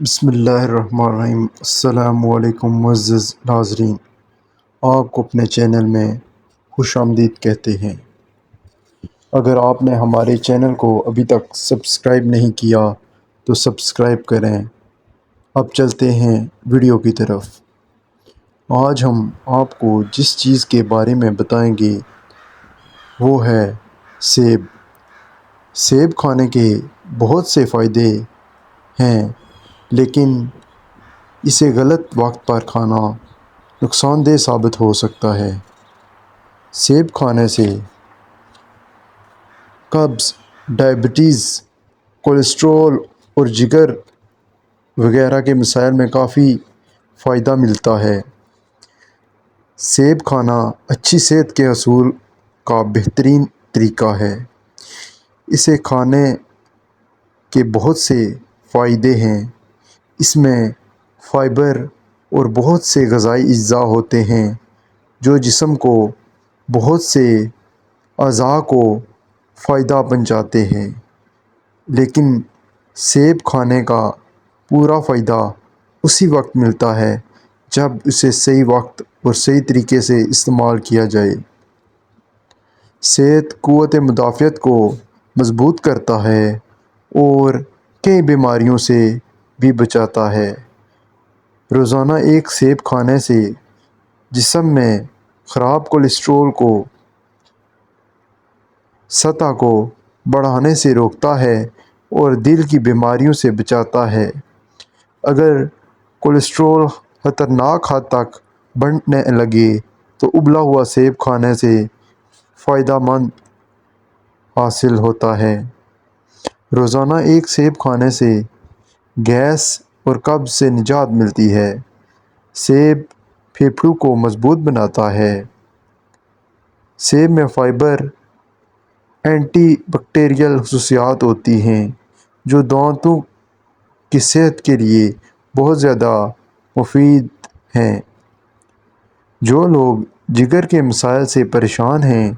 بسم اللہ الرحمن الرحیم۔ السلام علیکم معزز ناظرین، آپ کو اپنے چینل میں خوش آمدید کہتے ہیں۔ اگر آپ نے ہمارے چینل کو ابھی تک سبسکرائب نہیں کیا تو سبسکرائب کریں۔ اب چلتے ہیں ویڈیو کی طرف۔ آج ہم آپ کو جس چیز کے بارے میں بتائیں گے وہ ہے سیب۔ سیب کھانے کے بہت سے فائدے ہیں، لیکن اسے غلط وقت پر کھانا نقصان دہ ثابت ہو سکتا ہے۔ سیب کھانے سے قبض، ڈائبٹیز، کولیسٹرول اور جگر وغیرہ کے مسائل میں کافی فائدہ ملتا ہے۔ سیب کھانا اچھی صحت کے حصول کا بہترین طریقہ ہے۔ اسے کھانے کے بہت سے فائدے ہیں۔ اس میں فائبر اور بہت سے غذائی اجزاء ہوتے ہیں جو جسم کو بہت سے اعضاء کو فائدہ پہنچاتے ہیں، لیکن سیب کھانے کا پورا فائدہ اسی وقت ملتا ہے جب اسے صحیح وقت اور صحیح طریقے سے استعمال کیا جائے۔ سیب قوت مدافعت کو مضبوط کرتا ہے اور کئی بیماریوں سے بھی بچاتا ہے۔ روزانہ ایک سیب کھانے سے جسم میں خراب کولیسٹرول کو سطح کو بڑھانے سے روکتا ہے اور دل کی بیماریوں سے بچاتا ہے۔ اگر کولیسٹرول خطرناک حد تک بڑھنے لگے تو ابلا ہوا سیب کھانے سے فائدہ مند حاصل ہوتا ہے۔ روزانہ ایک سیب کھانے سے گیس اور قبض سے نجات ملتی ہے۔ سیب پھیپھڑوں کو مضبوط بناتا ہے۔ سیب میں فائبر، اینٹی بیکٹیریل خصوصیات ہوتی ہیں جو دانتوں کی صحت کے لیے بہت زیادہ مفید ہیں۔ جو لوگ جگر کے مسائل سے پریشان ہیں،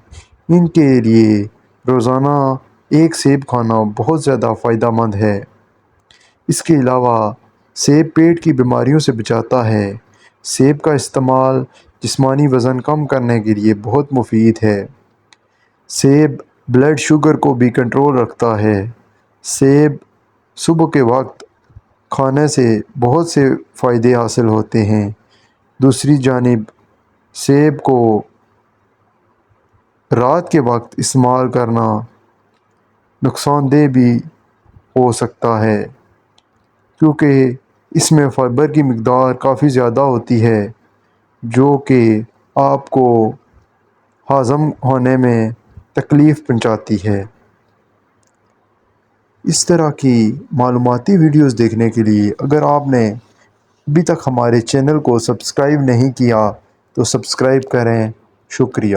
ان کے لیے روزانہ ایک سیب کھانا بہت زیادہ فائدہ مند ہے۔ اس کے علاوہ سیب پیٹ کی بیماریوں سے بچاتا ہے۔ سیب کا استعمال جسمانی وزن کم کرنے کے لیے بہت مفید ہے۔ سیب بلڈ شوگر کو بھی کنٹرول رکھتا ہے۔ سیب صبح کے وقت کھانے سے بہت سے فائدے حاصل ہوتے ہیں۔ دوسری جانب سیب کو رات کے وقت استعمال کرنا نقصان دہ بھی ہو سکتا ہے، کیونکہ اس میں فائبر کی مقدار کافی زیادہ ہوتی ہے جو کہ آپ کو ہضم ہونے میں تکلیف پہنچاتی ہے۔ اس طرح کی معلوماتی ویڈیوز دیکھنے کے لیے اگر آپ نے ابھی تک ہمارے چینل کو سبسکرائب نہیں کیا تو سبسکرائب کریں۔ شکریہ۔